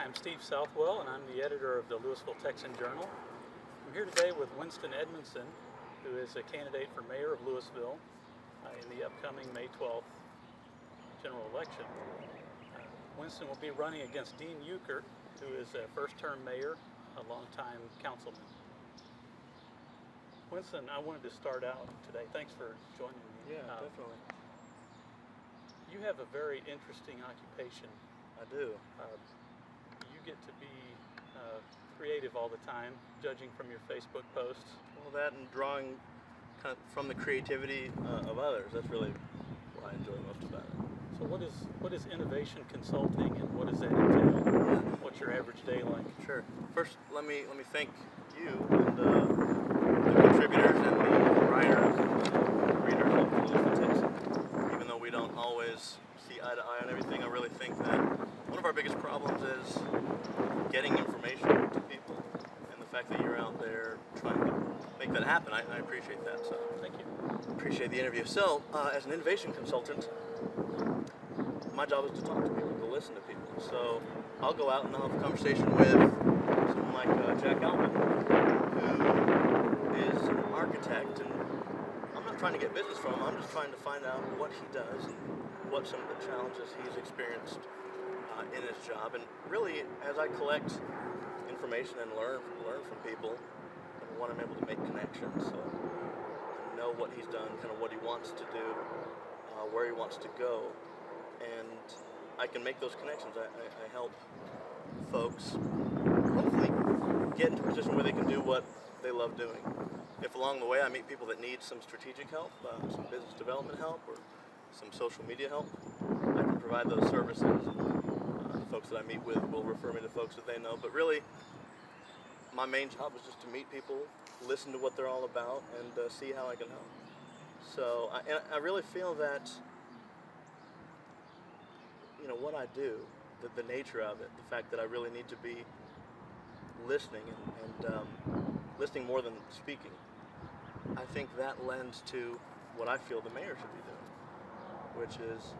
I'm Steve Southwell, and I'm the editor of the Lewisville Texan Journal. I'm here today with Winston Edmondson, who is a candidate for mayor of Lewisville in the upcoming May 12th general election. Winston will be running against Dean Euchert, who is a first-term mayor, a longtime councilman. Winston, I wanted to start out today. Thanks for joining me. Yeah, definitely. You have a very interesting occupation. I do. You get to be creative all the time, judging from your Facebook posts. Well, that and drawing kind of from the creativity of others. That's really what I enjoy most about it. So what is innovation consulting, and what does that entail? What's your average day like? Sure. First, let me thank you and the contributors and the writers and the readers of the Lewisville Texan. Even though we don't always see eye to eye on everything, I really think that one of our biggest problems is getting information to people, and the fact that you're out there trying to make that happen. I appreciate that. So thank you. Appreciate the interview. So, as an innovation consultant, my job is to talk to people, to listen to people. So I'll go out and I'll have a conversation with someone like Jack Alvin, who is an architect, and I'm not trying to get business from him. I'm just trying to find out what he does and what some of the challenges he's experienced in his job. And really, as I collect information and learn from people, I want to be able to make connections. So I know what he's done, kind of what he wants to do, where he wants to go, and I can make those connections. I help folks hopefully get into a position where they can do what they love doing. If along the way I meet people that need some strategic help, some business development help, or some social media help, I can provide those services. The folks that I meet with will refer me to folks that they know. But really, my main job is just to meet people, listen to what they're all about, and see how I can help. So I really feel that, you know, what I do, the nature of it, the fact that I really need to be listening and listening more than speaking, I think that lends to what I feel the mayor should be doing, which is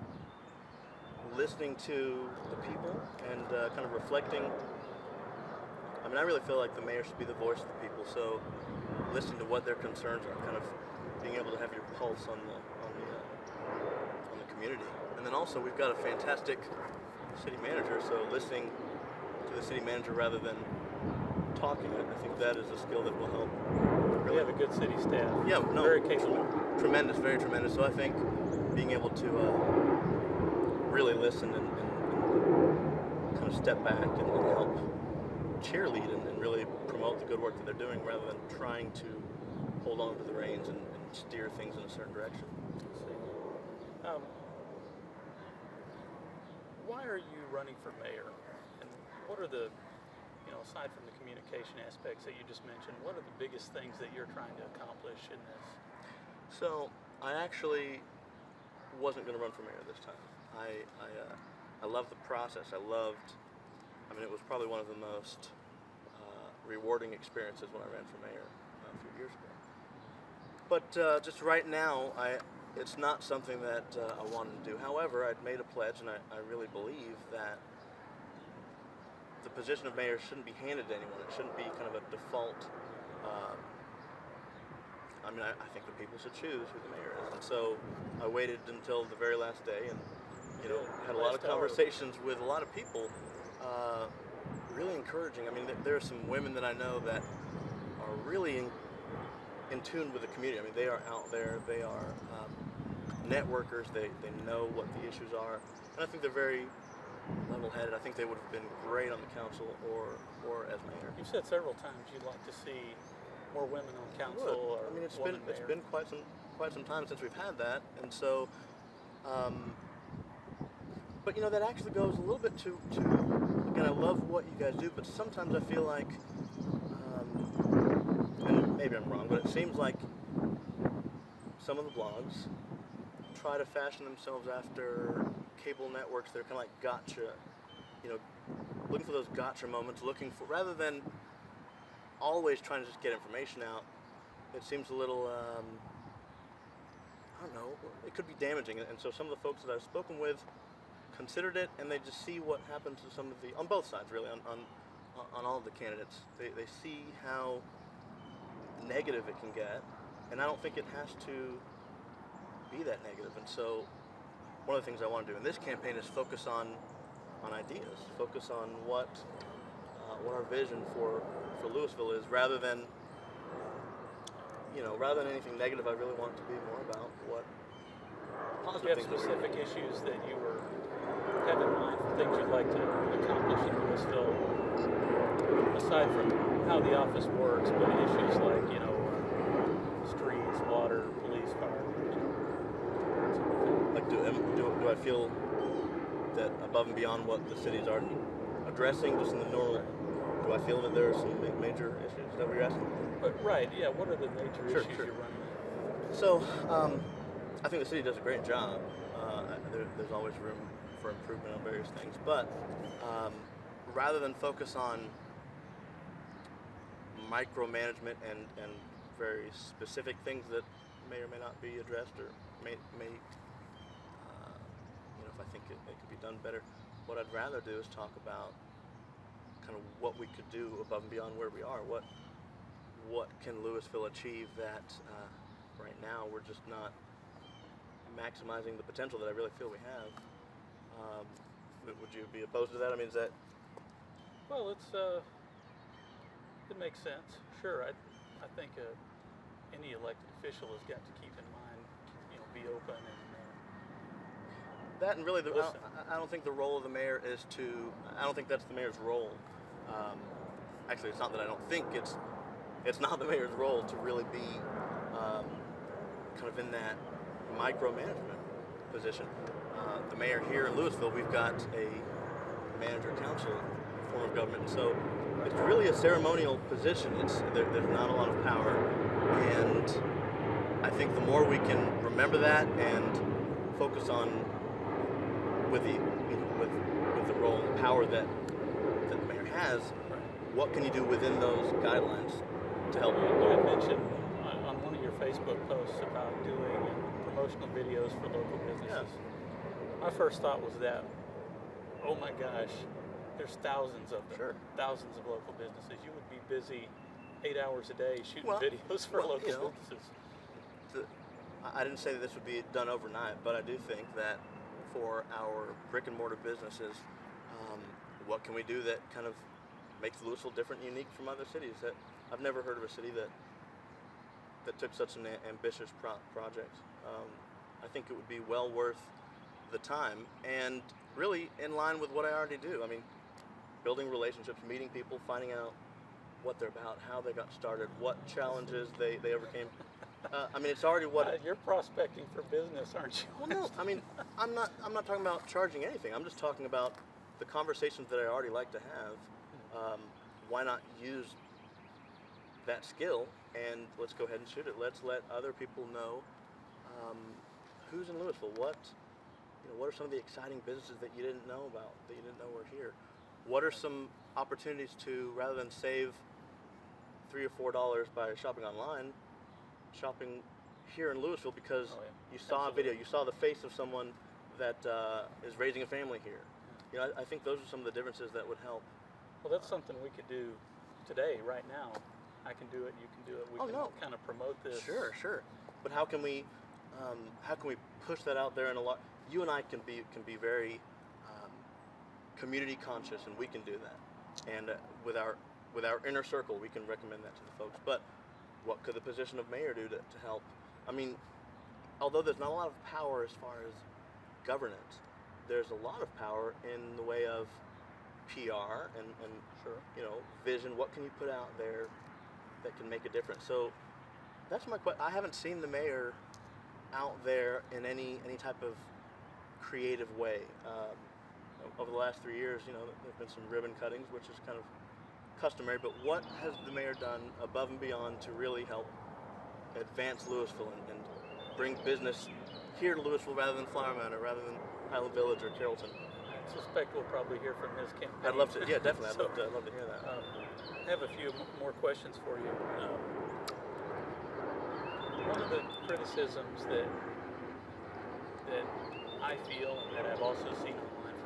listening to the people and kind of reflecting. I mean, I really feel like the mayor should be the voice of the people, so listening to what their concerns are, kind of being able to have your pulse on the community. And then also, we've got a fantastic city manager, so listening to the city manager rather than talking, I think that is a skill that will help. We have a good city staff. Yeah, no, very capable. Tremendous, very tremendous. So I think being able to really listen and kind of step back and help cheerlead and really promote the good work that they're doing, rather than trying to hold on to the reins and steer things in a certain direction. Why are you running for mayor? And what are the, aside from the communication aspects that you just mentioned, what are the biggest things that you're trying to accomplish in this? So I actually wasn't going to run for mayor this time. I loved the process. I mean, it was probably one of the most rewarding experiences when I ran for mayor a few years ago. But just right now, it's not something that I wanted to do. However, I'd made a pledge, and I really believe that the position of mayor shouldn't be handed to anyone. It shouldn't be kind of a default. I mean, I think the people should choose who the mayor is. And so I waited until the very last day and, had a lot of conversations with a lot of people, really encouraging. I mean, there are some women that I know that are really in tune with the community. I mean, they are out there, they are networkers, they know what the issues are, and I think they're very level-headed. I think they would have been great on the council or as mayor. You've said several times you'd like to see more women on council. I mean, it's been quite some time since we've had that, and so, but that actually goes a little bit to again, I love what you guys do, but sometimes I feel like, and maybe I'm wrong, but it seems like some of the blogs try to fashion themselves after cable networks. They're kind of like gotcha, looking for those gotcha moments, rather than always trying to just get information out. It seems a little, I don't know, it could be damaging. And so some of the folks that I've spoken with considered it, and they just see what happens to some of the, on both sides really, on all of the candidates. They see how negative it can get, and I don't think it has to be that negative. And so one of the things I want to do in this campaign is focus on ideas, focus on what our vision for Lewisville is, rather than anything negative. I really want it to be more about what Do you have specific issues that you have in mind for things you'd like to accomplish in Lewisville, aside from how the office works, but issues like, streets, water, police, fire, like do I feel that above and beyond what the city's already addressing, just in the normal, do I feel that there are some major issues that we're asking? Right, yeah, what are the major issues you're running into? So, I think the city does a great job. There's always room for improvement on various things, but rather than focus on micromanagement and very specific things that may or may not be addressed, or may if I think it could be done better, what I'd rather do is talk about kind of what we could do above and beyond where we are. What can Lewisville achieve that right now we're just not maximizing the potential that I really feel we have? Would you be opposed to that? I mean, is that? Well, it makes sense. Sure, I think any elected official has got to keep in mind, be open and. That, and really, I don't think the role of the mayor is to. I don't think that's the mayor's role. Actually, it's not that I don't think it's not the mayor's role to really be kind of in that micromanagement position. The mayor here in Lewisville, we've got a manager-council form of government, and so it's really a ceremonial position. There's not a lot of power, and I think the more we can remember that and focus on with the role and power that the mayor has, what can you do within those guidelines to help? You had mentioned on one of your Facebook posts about doing promotional videos for local businesses. Yeah. My first thought was that, oh my gosh, there's thousands of them. Sure. Thousands of local businesses. You would be busy 8 hours a day shooting videos for local businesses. I didn't say that this would be done overnight, but I do think that for our brick and mortar businesses, what can we do that kind of makes Lewisville different and unique from other cities? That I've never heard of a city that took such an ambitious project. I think it would be well worth the time, and really in line with what I already do. I mean, building relationships, meeting people, finding out what they're about, how they got started, what challenges they overcame. I mean, it's already what you're prospecting for business, aren't you? Well, no. I mean, I'm not talking about charging anything. I'm just talking about the conversations that I already like to have. Why not use that skill, and let's go ahead and shoot it. Let's let other people know who's in Lewisville. What are some of the exciting businesses that you didn't know about, that you didn't know were here? What are some opportunities to, rather than save $3 or $4 by shopping online, shopping here in Lewisville because you saw a video, you saw the face of someone that is raising a family here. I think those are some of the differences that would help. Well, that's something we could do today, right now. I can do it, you can do it. We can kind of promote this. Sure. But how can we push that out there in a lot? You and I can be very community conscious, and we can do that. And with our inner circle, we can recommend that to the folks. But what could the position of mayor do to help? I mean, although there's not a lot of power as far as governance, there's a lot of power in the way of PR and vision. What can you put out there that can make a difference? So that's my question. I haven't seen the mayor out there in any type of creative way. Over the last 3 years, there have been some ribbon cuttings, which is kind of customary, but what has the mayor done above and beyond to really help advance Lewisville and bring business here to Lewisville rather than Flower Mound, or rather than Highland Village or Carrollton? I suspect we'll probably hear from his campaign. I'd love to, yeah, definitely. I'd love to hear that. I have a few more questions for you. One of the criticisms that I feel, and that I've also seen online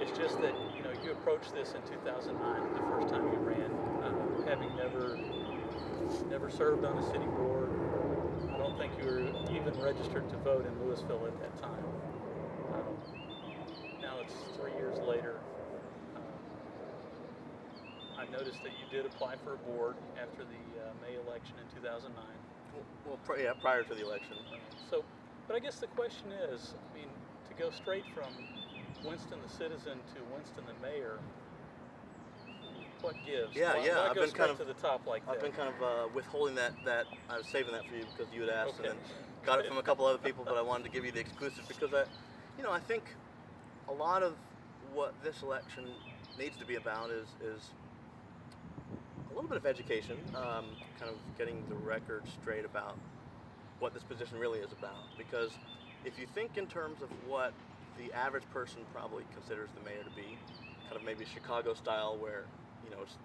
It's just that, you know, you approached this in 2009, the first time you ran, having never served on a city board. I don't think you were even registered to vote in Lewisville at that time. Now it's 3 years later. I noticed that you did apply for a board after the May election in 2009. Well, prior to the election. But I guess the question is, I mean, to go straight from Winston the citizen to Winston the mayor, what gives? Why I've go been straight kind of to the top like that? I've been kind of withholding that. I was saving that for you because you had asked, Okay. and then got it from a couple other people. But I wanted to give you the exclusive because I think a lot of what this election needs to be about is a little bit of education, kind of getting the record straight about what this position really is about. Because if you think in terms of what the average person probably considers the mayor to be, kind of maybe Chicago style, where it's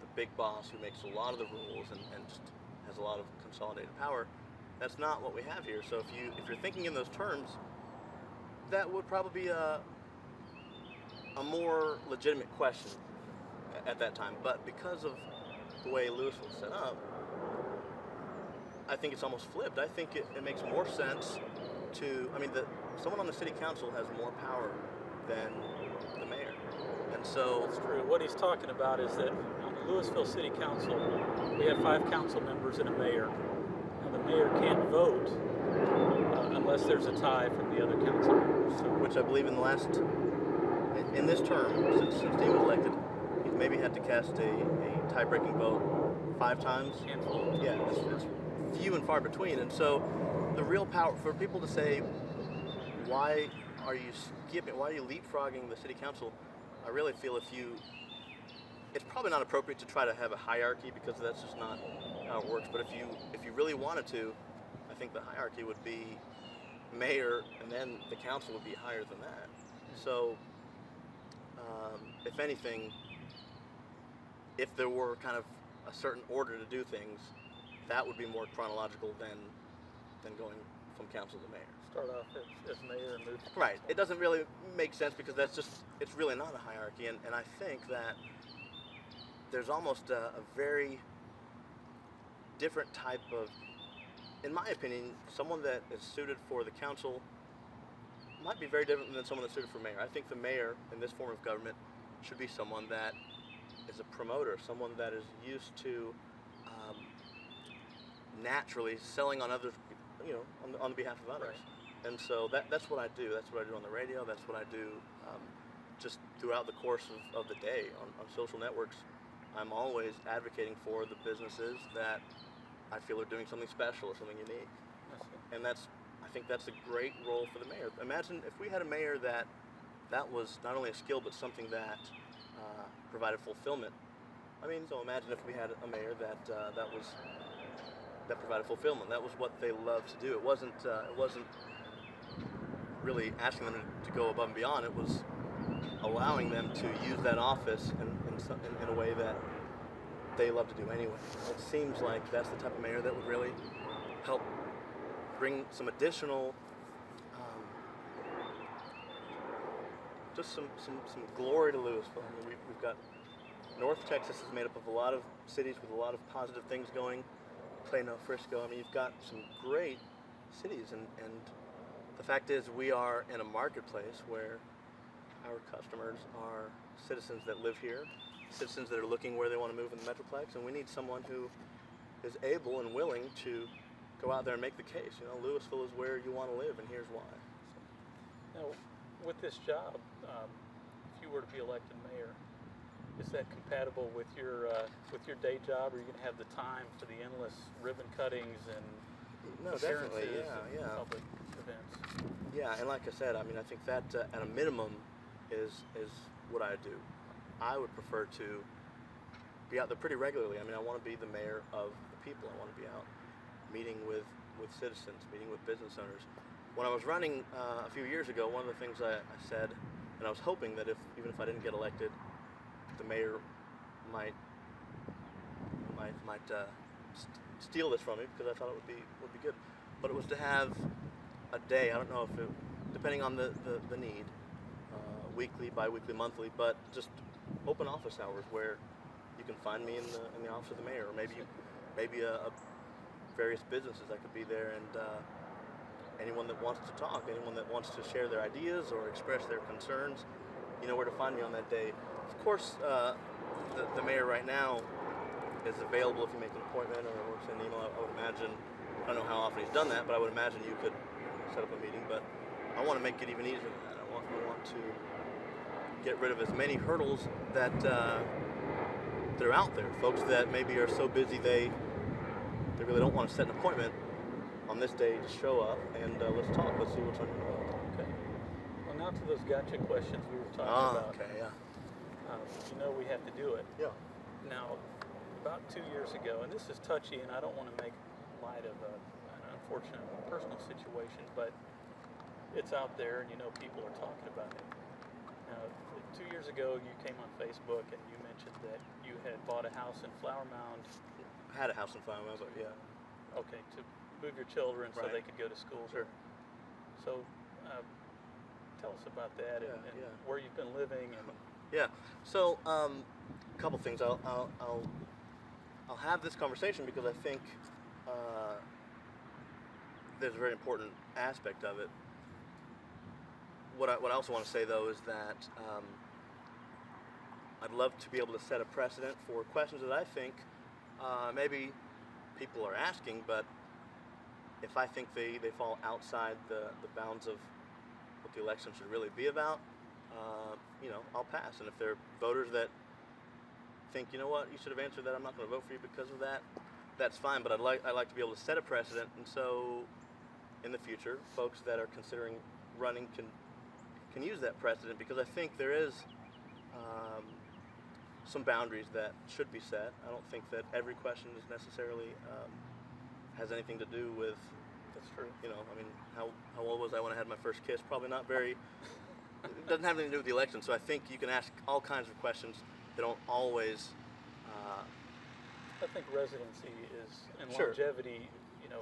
the big boss who makes a lot of the rules and just has a lot of consolidated power. That's not what we have here. So if you're thinking in those terms, that would probably be a more legitimate question at that time. But because of the way Lewisville is set up, I think it's almost flipped. I think it makes more sense someone on the city council has more power than the mayor. And so That's true. What he's talking about is that on the Lewisville City Council, we have 5 council members and a mayor. And the mayor can't vote unless there's a tie from the other council members. So, which I believe in this term, since he was elected, he's maybe had to cast a tie-breaking vote 5 times. handful. Yeah, it's few and far between. And so the real power for people to say, why are you leapfrogging the city council? I really feel it's probably not appropriate to try to have a hierarchy because that's just not how it works. But if you really wanted to, I think the hierarchy would be mayor, and then the council would be higher than that. So, if anything, if there were kind of a certain order to do things, that would be more chronological than going from council to mayor. Start off as mayor and move to Right. It doesn't really make sense because it's really not a hierarchy. And I think that there's almost a very different type of, in my opinion, someone that is suited for the council might be very different than someone that's suited for mayor. I think the mayor in this form of government should be someone that is a promoter, someone that is used to naturally selling on others, on the behalf of others. Right. And so that's what I do. That's what I do on the radio. That's what I do just throughout the course of the day on social networks. I'm always advocating for the businesses that I feel are doing something special or something unique. And I think that's a great role for the mayor. Imagine if we had a mayor that was not only a skill but something that provided fulfillment. So imagine if we had a mayor that provided fulfillment. That was what they loved to do. It wasn't really asking them to go above and beyond. It was allowing them to use that office in a way that they love to do anyway. It seems like that's the type of mayor that would really help bring some additional, just some glory to Lewisville. We've got North Texas is made up of a lot of cities with a lot of positive things going. Plano, Frisco. You've got some great cities, and the fact is we are in a marketplace where our customers are citizens that live here, citizens that are looking where they want to move in the Metroplex, and we need someone who is able and willing to go out there and make the case. Lewisville is where you want to live, and here's why. Now, with this job, if you were to be elected mayor, is that compatible with your day job? Are you going to have the time for the endless ribbon cuttings and definitely, and public events? Yeah, and like I said, I think that at a minimum is what I do. I would prefer to be out there pretty regularly. I want to be the mayor of the people. I want to be out meeting with citizens, meeting with business owners. When I was running a few years ago, one of the things I said, and I was hoping that even if I didn't get elected, the mayor might steal this from me because I thought it would be good. But it was to have a day. I don't know if depending on the need, weekly, bi-weekly, monthly, but just open office hours where you can find me in the office of the mayor, or maybe a various businesses that could be there, and anyone that wants to talk, anyone that wants to share their ideas or express their concerns, you know where to find me on that day. Of course, the mayor right now is available if you make an appointment or send an email. I would imagine, I don't know how often he's done that, but I would imagine you could set up a meeting. But I want to make it even easier than that. I want to get rid of as many hurdles that are out there. Folks that maybe are so busy they really don't want to set an appointment on this day. Just show up and let's talk. Let's see what's on your mind. Okay. Well, now to those gotcha questions we were talking about. Okay, yeah. You know we have to do it. Yeah. Now, about 2 years ago, and this is touchy, and I don't want to make light of an unfortunate personal situation, but it's out there, and you know people are talking about it. Now, 2 years ago, you came on Facebook, and you mentioned that you had bought a house in Flower Mound. I had a house in Flower Mound, but yeah. Okay, to move your children so Right. they could go to school. Sure. So, tell us about that and where you've been living. And Yeah. So, a couple things. I'll have this conversation because I think there's a very important aspect of it. What I also want to say though is that I'd love to be able to set a precedent for questions that I think maybe people are asking, but if I think they fall outside the bounds of what the election should really be about, I'll pass. And if there are voters that think, you know what, you should have answered that, I'm not going to vote for you because of that, that's fine. But I'd like to be able to set a precedent, and so in the future, folks that are considering running can use that precedent, because I think there is some boundaries that should be set. I don't think that every question is necessarily has anything to do with. that's true. I mean, how old was I when I had my first kiss? Probably not very. It doesn't have anything to do with the election. So I think you can ask all kinds of questions. They don't always. I think residency and Sure. longevity,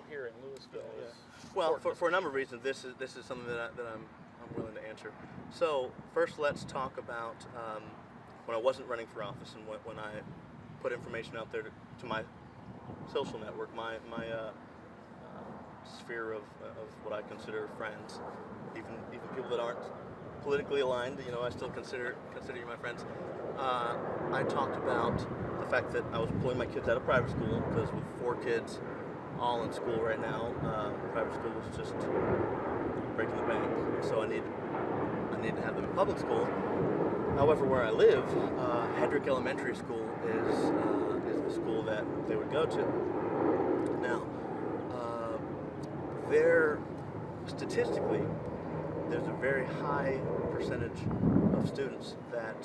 here in Lewisville is Well, important. for a number of reasons, this is something that I'm willing to answer. So first, let's talk about when I wasn't running for office and when I put information out there to my social network, my sphere of what I consider friends, even people that aren't politically aligned. I still consider you my friends. I talked about the fact that I was pulling my kids out of private school because with 4 kids all in school right now, private school was just breaking the bank. So I need to have them in public school. However, where I live, Hedrick Elementary School is the school that they would go to. Now, statistically, there's a very high percentage of students that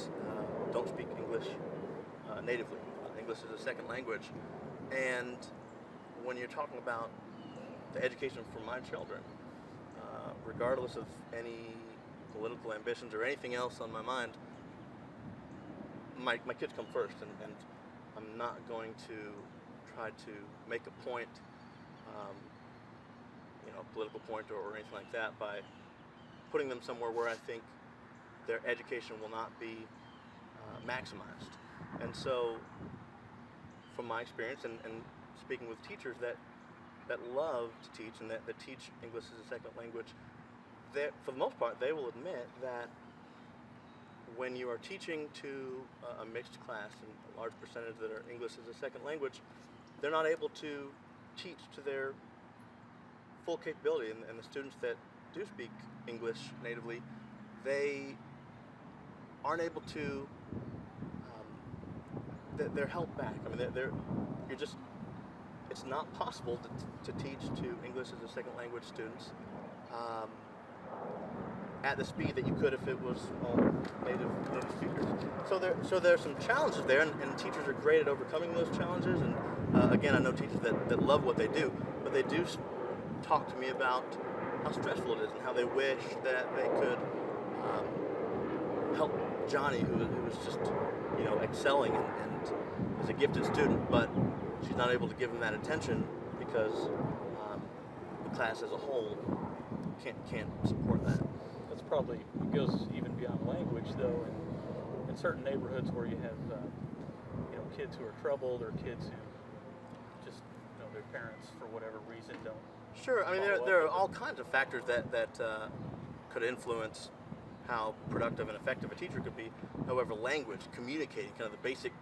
don't speak English natively. English is a second language, and when you're talking about the education for my children, regardless of any political ambitions or anything else on my mind, my kids come first, and I'm not going to try to make a point, political point or anything like that, by putting them somewhere where I think their education will not be maximized. And so, from my experience and speaking with teachers that love to teach and that teach English as a second language, for the most part, they will admit that when you are teaching to a mixed class and a large percentage that are English as a second language, they're not able to teach to their full capability. And the students that do speak English natively, they aren't able to. They're held back. I mean, it's not possible to teach to English as a second language students at the speed that you could if it was all native speakers. So there's some challenges there, and teachers are great at overcoming those challenges. And again, I know teachers that love what they do, but they do talk to me about how stressful it is and how they wish that they could help Johnny, who was just excelling and is a gifted student, but she's not able to give him that attention because the class as a whole can't support that. That's probably, it goes even beyond language though, in certain neighborhoods where you have kids who are troubled, or kids who just their parents for whatever reason don't. Sure, I mean there are all kinds of factors that could influence how productive and effective a teacher could be. However, language, communicating, kind of the basic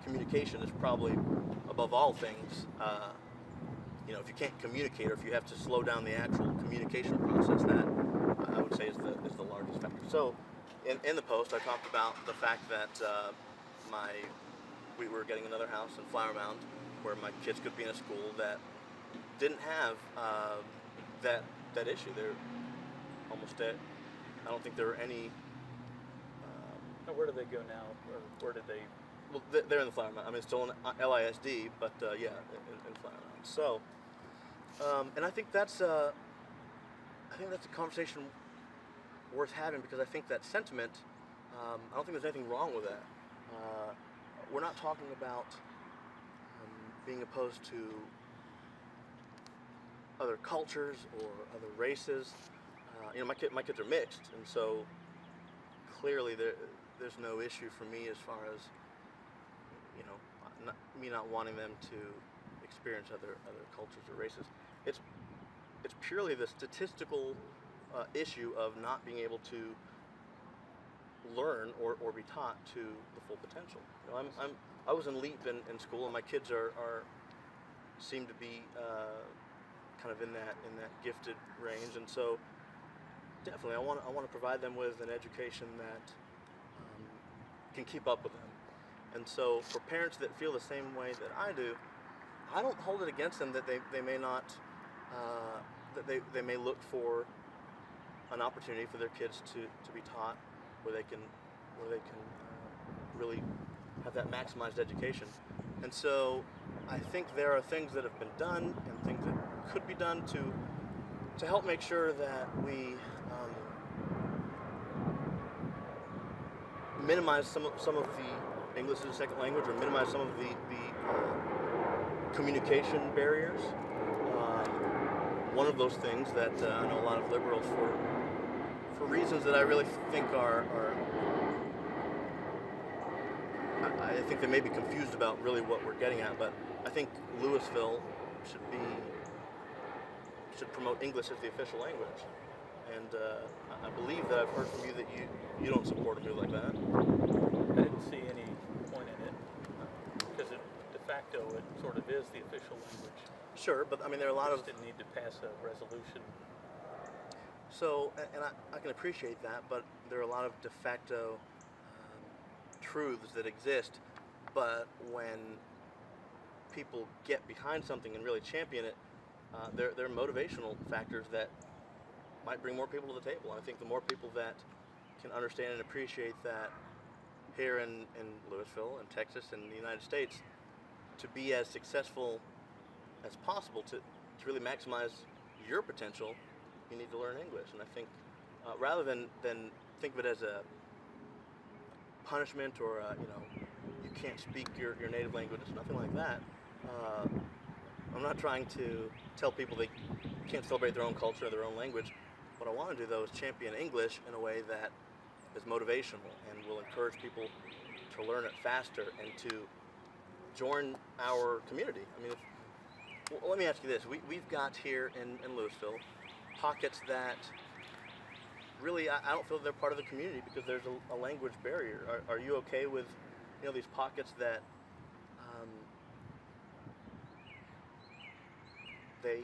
communication is probably above all things. If you can't communicate, or if you have to slow down the actual communication process, that I would say is the largest factor. So, in the post, I talked about the fact that we were getting another house in Flower Mound, where my kids could be in a school that didn't have that issue. They're almost at. I don't think there were any. Where do they go now, or where did they? Well, they're in the Flower Mound. I mean, it's still in LISD, but yeah, in Flower Mound. So, and I think that's a conversation worth having, because I think that sentiment. I don't think there's anything wrong with that. We're not talking about being opposed to other cultures or other races. My kids are mixed, and so clearly there's no issue for me as far as me not wanting them to experience other cultures or races. It's purely the statistical issue of not being able to learn or be taught to the full potential. I was in LEAP in school, and my kids seem to be kind of in that gifted range, and so definitely I want to provide them with an education that can keep up with them. And so for parents that feel the same way that I do, I don't hold it against them that they may not that they may look for an opportunity for their kids to be taught where they can really have that maximized education. And so I think there are things that have been done and things that could be done to help make sure that we minimize some of the English as a second language, or minimize some of the communication barriers. One of those things that I know a lot of liberals, for reasons that I really think I think they may be confused about really what we're getting at, but I think Lewisville should promote English as the official language. And I believe that I've heard from you that you don't support a move like that. I didn't see any point in it, because de facto it sort of is the official language. Sure, but I mean there are a lot of... didn't need to pass a resolution. So, and I can appreciate that, but there are a lot of de facto truths that exist, but when people get behind something and really champion it, there are motivational factors that might bring more people to the table. And I think the more people that can understand and appreciate that here in Lewisville and Texas and the United States, to be as successful as possible, to really maximize your potential, you need to learn English. And I think rather than think of it as a punishment or you can't speak your native language, it's nothing like that. I'm not trying to tell people they can't celebrate their own culture or their own language. What I want to do, though, is champion English in a way that is motivational and will encourage people to learn it faster and to join our community. I mean, well, let me ask you this. We've got here in Lewisville pockets that really I don't feel they're part of the community because there's a language barrier. Are you okay with these pockets that they're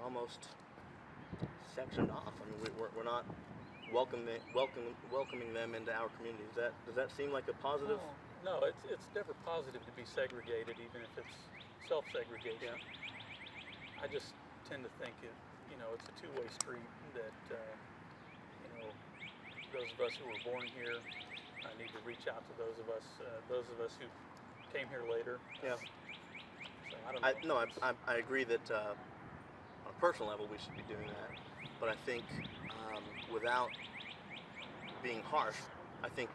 almost sectioned off? I mean, we're not welcoming them into our community. Does that seem like a positive? No, it's never positive to be segregated, even if it's self-segregation. Yeah. I just tend to think it's a two-way street. That those of us who were born here need to reach out to those of us who came here later. Yeah. So I don't know. I agree that on a personal level we should be doing that, but I think without being harsh, I think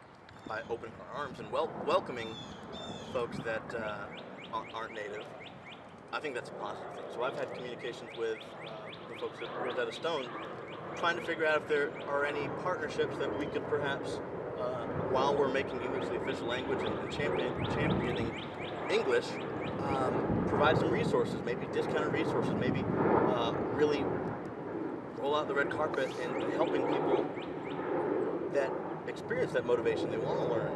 by opening our arms and welcoming folks that aren't native, I think that's a positive thing. So I've had communications with the folks at Rosetta Stone, trying to figure out if there are any partnerships that we could perhaps, while we're making English the official language and championing English, provide some resources, maybe discounted resources, maybe really roll out the red carpet and helping people that experience that motivation they want to learn.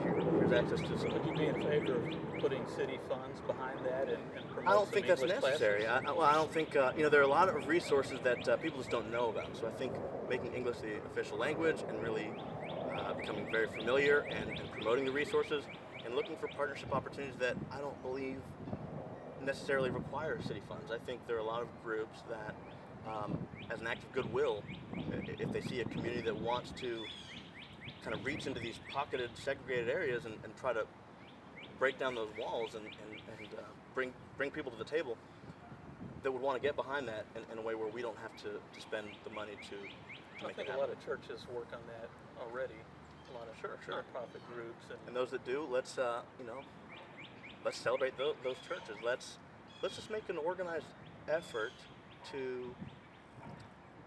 Here's access to some. Would you be in favor of putting city funds behind that and promote I don't some think that's English necessary. classes? I don't think, there are a lot of resources that people just don't know about. So I think making English the official language and really becoming very familiar and promoting the resources and looking for partnership opportunities that I don't believe necessarily require city funds. I think there are a lot of groups that, as an act of goodwill, if they see a community that wants to kind of reach into these pocketed, segregated areas and try to break down those walls and bring people to the table, that would want to get behind that in a way where we don't have to spend the money to I make think it a lot happen. of churches work on that already. A lot of Sure. nonprofit groups And those that do, let's celebrate those churches. Let's just make an organized effort to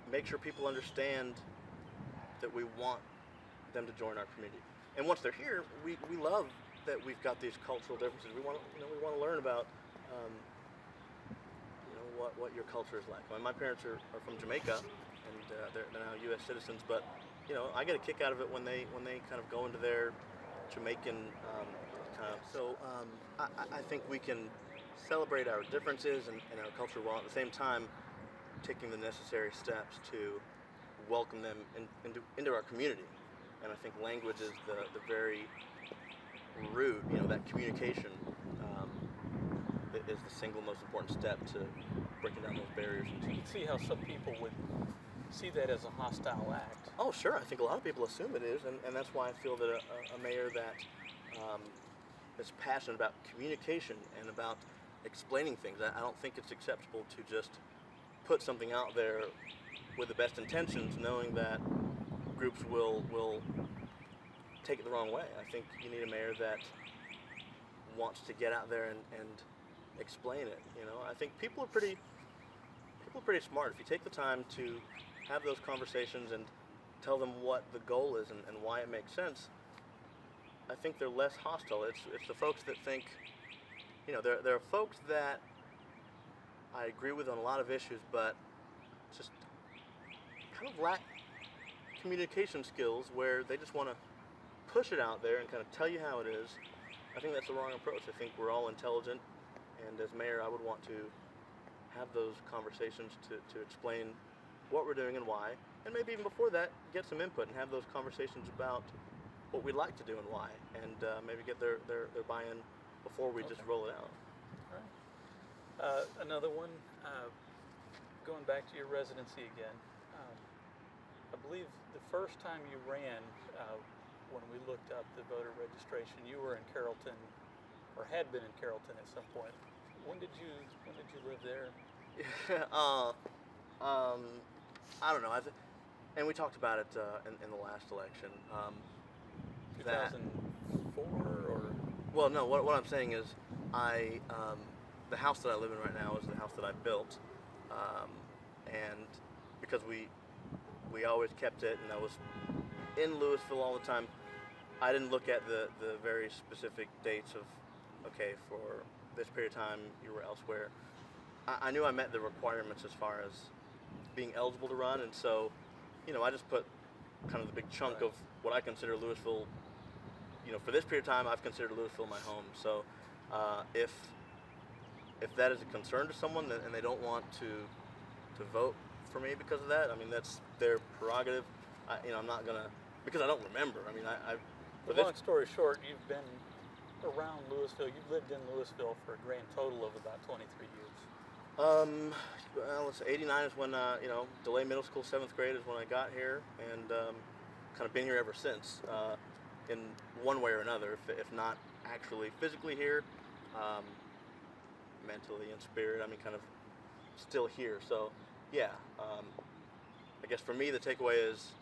make sure people understand that we want them to join our community. And once they're here, we love that we've got these cultural differences. We want to learn about what your culture is like. My parents are from Jamaica, and they're now U.S. citizens. But I get a kick out of it when they kind of go into their Jamaican kind of. So I think we can celebrate our differences and our culture while at the same time taking the necessary steps to welcome them into our community. And I think language is the very root. That communication is the single most important step to breaking down those barriers. you can see how some people would see that as a hostile act. Oh, sure. I think a lot of people assume it is, and that's why I feel that a mayor that is passionate about communication and about explaining things. I don't think it's acceptable to just put something out there with the best intentions, knowing that groups will take it the wrong way. I think you need a mayor that wants to get out there and explain it. I think people are pretty smart. If you take the time to have those conversations and tell them what the goal is and why it makes sense, I think they're less hostile. It's the folks that think, there are folks that I agree with on a lot of issues, but just kind of lack communication skills where they just want to push it out there and kind of tell you how it is. I think that's the wrong approach. I think we're all intelligent, and as mayor, I would want to have those conversations to explain what we're doing and why, and maybe even before that, get some input and have those conversations about what we'd like to do and why, and maybe get their buy-in before we just roll it out. All right. Another one, going back to your residency again, I believe the first time you ran, when we looked up the voter registration, you were in Carrollton, or had been in Carrollton at some point. When did you live there? I don't know. And we talked about it in the last election. 2004 or? Well, no. What I'm saying is, the house that I live in right now is the house that I built, and because we always kept it, and I was in Lewisville all the time. I didn't look at the very specific dates of, okay, for this period of time you were elsewhere. I knew I met the requirements as far as being eligible to run, and so, I just put kind of the big chunk of what I consider Lewisville. For this period of time, I've considered Lewisville my home. So, if that is a concern to someone and they don't want to vote for me because of that, I mean, that's their prerogative. I'm not gonna, because I don't remember. I mean, Long story short, you've been around Lewisville. You've lived in Lewisville for a grand total of about 23 years. Well, let's say 89 is when, DeLay Middle School, 7th grade is when I got here, and kind of been here ever since, in one way or another, if not actually physically here, mentally and spirit, I mean, kind of still here. So, yeah, I guess for me, the takeaway is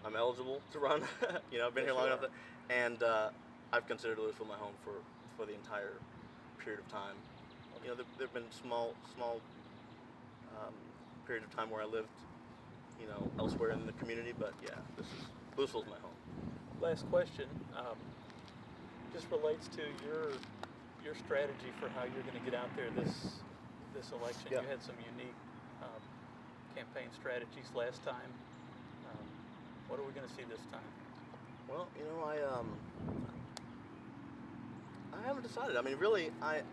I'm eligible to run. I've been here long enough, and I've considered Lewisville my home for the entire period of time. Well, You know, there've been small periods of time where I lived, you know, elsewhere in the community, but yeah, Lewisville's my home. Last question, just relates to your strategy for how you're going to get out there this election. Yeah. You had some unique campaign strategies last time. What are we going to see this time? Well, you know, I haven't decided. I mean, really, I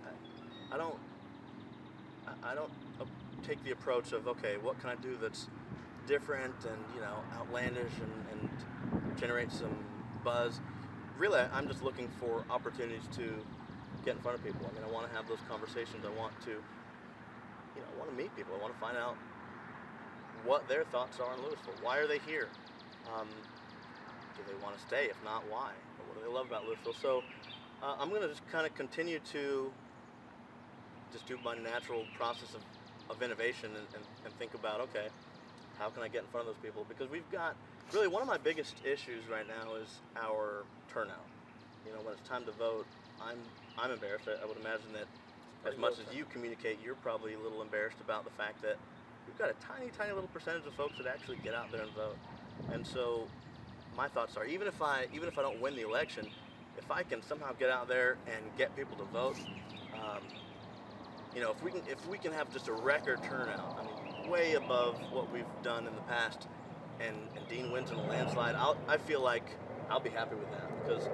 don't take the approach of, okay, what can I do that's different and, you know, outlandish and generate some buzz. Really, I'm just looking for opportunities to get in front of people. I mean, I want to have those conversations. I want to, you know, I want to meet people. I want to find out what their thoughts are on Lewisville. Why are they here? Do they want to stay? If not, why? What do they love about Lewisville? So I'm going to just kind of continue to just do my natural process of innovation and think about, okay, how can I get in front of those people? Because we've got, really one of my biggest issues right now is our turnout. You know, when it's time to vote, I'm embarrassed. I would imagine that as much as you communicate, you're probably a little embarrassed about the fact that we've got a tiny little percentage of folks that actually get out there and vote. And so my thoughts are, even if I don't win the election, if I can somehow get out there and get people to vote, you know, if we can have just a record turnout, I mean, way above what we've done in the past, and Dean wins in a landslide, I feel like I'll be happy with that, because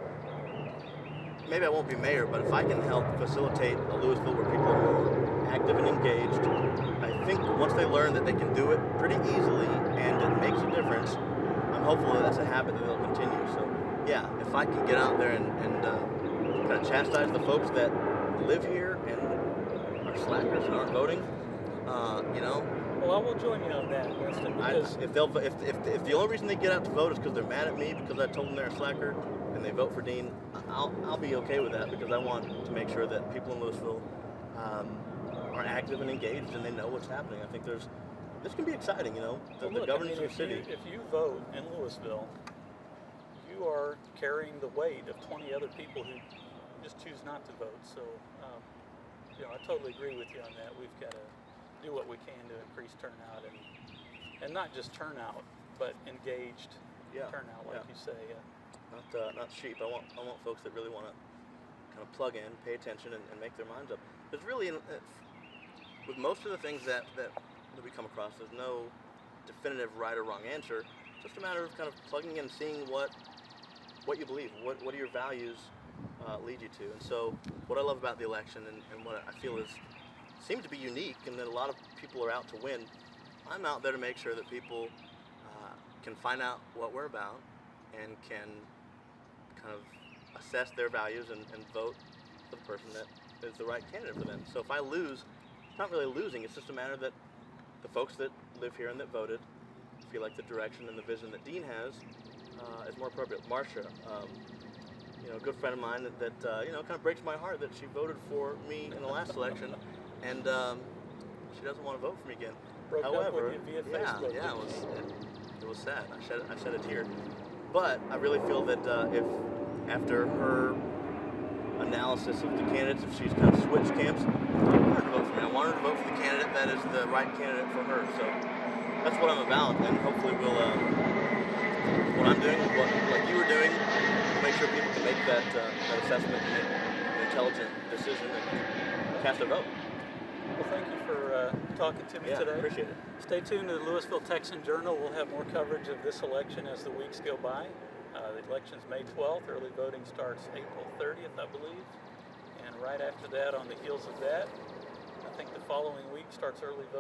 maybe I won't be mayor, but if I can help facilitate a Lewisville where people are more active and engaged, I think once they learn that they can do it pretty easily and it makes a difference, I'm hopeful that that's a habit that they'll continue. So yeah, if I can get out there and kind of chastise the folks that live here and are slackers and aren't voting, you know. Well, I will join you on that, Winston, because if the only reason they get out to vote is because they're mad at me because I told them they're a slacker and they vote for Dean, I'll be okay with that, because I want to make sure that people in Lewisville are active and engaged and they know what's happening. I think this can be exciting, you know. The governance of the city. If you vote in Lewisville, you are carrying the weight of 20 other people who just choose not to vote. So, you know, I totally agree with you on that. We've got to do what we can to increase turnout, and not just turnout, but engaged turnout, like you say. Not sheep. I want folks that really want to kind of plug in, pay attention, and make their minds up. There's really, with most of the things that we come across, there's no definitive right or wrong answer. It's just a matter of kind of plugging in, seeing what you believe, what do your values lead you to. And so what I love about the election, and what I feel seems to be unique, and that a lot of people are out to win, I'm out there to make sure that people can find out what we're about and can kind of assess their values and vote for the person that is the right candidate for them. So if I lose, it's not really losing, it's just a matter that the folks that live here and that voted feel like the direction and the vision that Dean has is more appropriate. Marcia, you know, a good friend of mine that you know, kind of breaks my heart that she voted for me in the last election, and she doesn't want to vote for me again. However, yeah, it was sad. I shed a tear. But I really feel that if after her analysis of the candidates, if she's kind of switched camps, I want her to vote for me. I want her to vote for the candidate that is the right candidate for her. So that's what I'm about, and hopefully we'll, what I'm doing, like you were doing, make sure people can make that assessment and make an intelligent decision and cast a vote. Well, thank you for talking to me today. Appreciate it. Stay tuned to the Lewisville Texan Journal. We'll have more coverage of this election as the weeks go by. The election's May 12th. Early voting starts April 30th, I believe. And right after that, on the heels of that, I think the following week starts early voting.